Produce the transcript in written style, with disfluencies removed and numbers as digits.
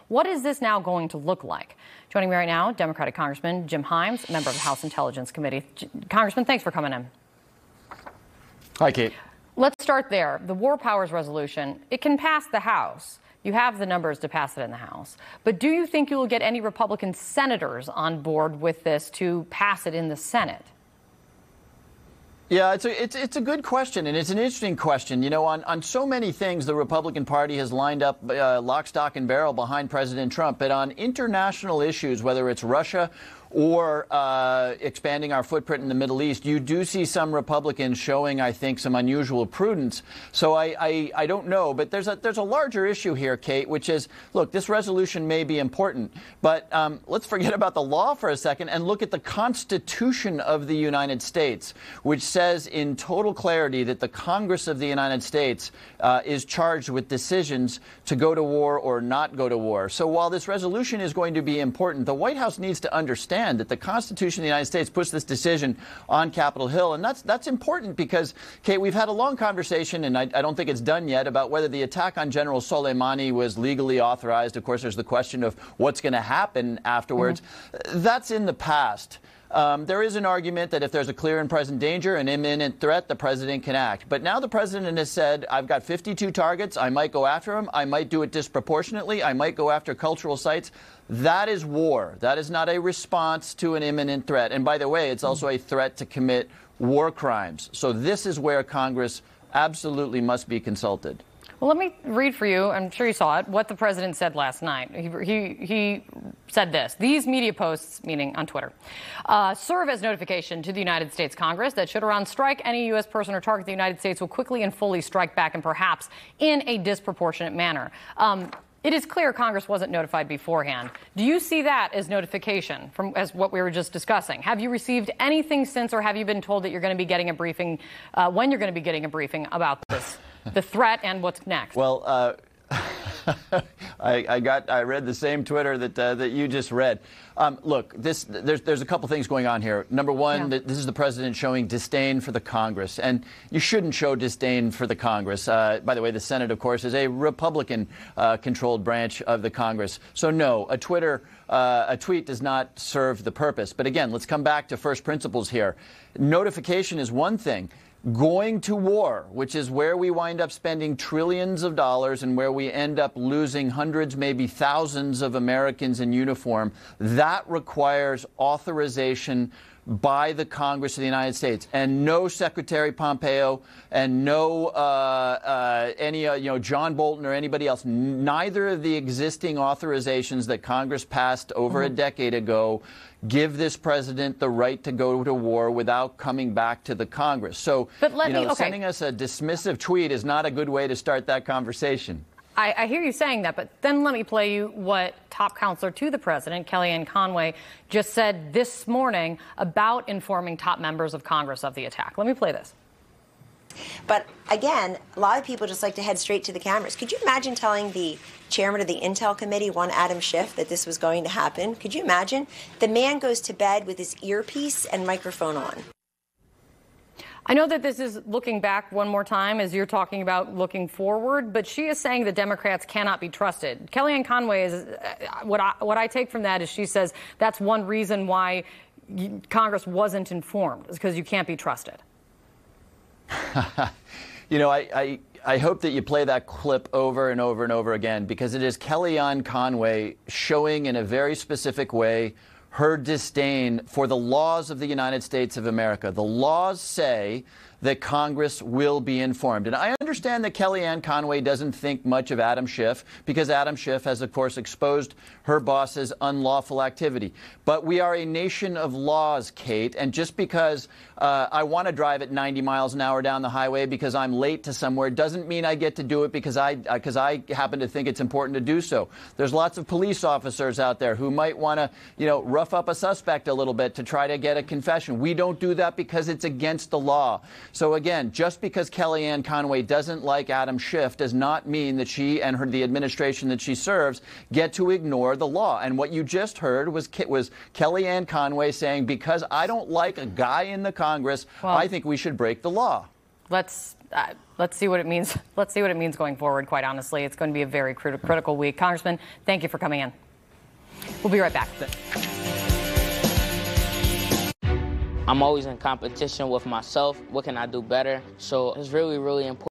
What is this now going to look like? Joining me right now, Democratic Congressman Jim Himes, member of the House Intelligence Committee. Congressman, thanks for coming in. Hi, Kate. Let's start there. The War Powers Resolution, it can pass the House. You have the numbers to pass it in the House. But do you think you will get any Republican senators on board with this to pass it in the Senate? Yeah, it's a good question, and it's an interesting question. You know, on so many things, the Republican Party has lined up lock, stock, and barrel behind President Trump. But on international issues, whether it's Russia or expanding our footprint in the Middle East, you do see some Republicans showing, I think, some unusual prudence. So I don't know. But there's a larger issue here, Kate, which is, look, this resolution may be important, but let's forget about the law for a second and look at the Constitution of the United States, which says in total clarity that the Congress of the United States is charged with decisions to go to war or not go to war. So while this resolution is going to be important, the White House needs to understand that the Constitution of the United States puts this decision on Capitol Hill. And that's important because, Kate, we've had a long conversation, and I don't think it's done yet, about whether the attack on General Soleimani was legally authorized. Of course, there's the question of what's going to happen afterwards. That's in the past. There is an argument that if there's a clear and present danger, an imminent threat, the president can act. But now the president has said, I've got 52 targets. I might go after them. I might do it disproportionately. I might go after cultural sites. That is war. That is not a response to an imminent threat. And by the way, it's also a threat to commit war crimes. So this is where Congress absolutely must be consulted. Well, let me read for you, I'm sure you saw it, what the president said last night. He said this: these media posts, meaning on Twitter, serve as notification to the United States Congress that should Iran strike any U.S. person or target the United States will quickly and fully strike back, and perhaps in a disproportionate manner. It is clear Congress wasn't notified beforehand. Do you see that as notification as what we were just discussing? Have you received anything since, or have you been told that you're going to be getting a briefing, when you're going to be getting a briefing about this, the threat and what's next? Well, I read the same Twitter that you just read. Look, there's a couple things going on here. Number one, this is the president showing disdain for the Congress, and you shouldn't show disdain for the Congress. By the way, the Senate, of course, is a Republican-controlled branch of the Congress. So no, a tweet does not serve the purpose. But again, let's come back to first principles here. Notification is one thing. Going to war, which is where we wind up spending trillions of dollars and where we end up losing hundreds, maybe thousands of Americans in uniform, that requires authorization by the Congress of the United States. And no Secretary Pompeo and no John Bolton or anybody else, neither of the existing authorizations that Congress passed over a decade ago give this president the right to go to war without coming back to the Congress. So, sending us a dismissive tweet is not a good way to start that conversation. I hear you saying that, but then let me play you what top counselor to the president, Kellyanne Conway, just said this morning about informing top members of Congress of the attack. Let me play this. But again, a lot of people just like to head straight to the cameras. Could you imagine telling the chairman of the Intel Committee, one Adam Schiff, that this was going to happen? Could you imagine? The man goes to bed with his earpiece and microphone on. I know that this is looking back one more time as you're talking about looking forward, but she is saying the Democrats cannot be trusted. Kellyanne Conway is what I take from that is she says that's one reason why Congress wasn't informed, is because you can't be trusted. I hope that you play that clip over and over and over again, because it is Kellyanne Conway showing in a very specific way her disdain for the laws of the United States of America. The laws say that Congress will be informed. And I understand that Kellyanne Conway doesn't think much of Adam Schiff, because Adam Schiff has, of course, exposed her boss's unlawful activity. But we are a nation of laws, Kate, and just because I want to drive at 90 miles an hour down the highway because I'm late to somewhere doesn't mean I get to do it because I happen to think it's important to do so. There's lots of police officers out there who might want to, rough up a suspect a little bit to try to get a confession. We don't do that because it's against the law. So again, just because Kellyanne Conway doesn't like Adam Schiff does not mean that she and the administration that she serves get to ignore the law. And what you just heard was Kellyanne Conway saying, because I don't like a guy in the Congress, I think we should break the law. let's see what it means. Let's see what it means going forward, quite honestly. It's going to be a very critical week. Congressman, thank you for coming in. We'll be right back. I'm always in competition with myself. What can I do better? So it's really, really important.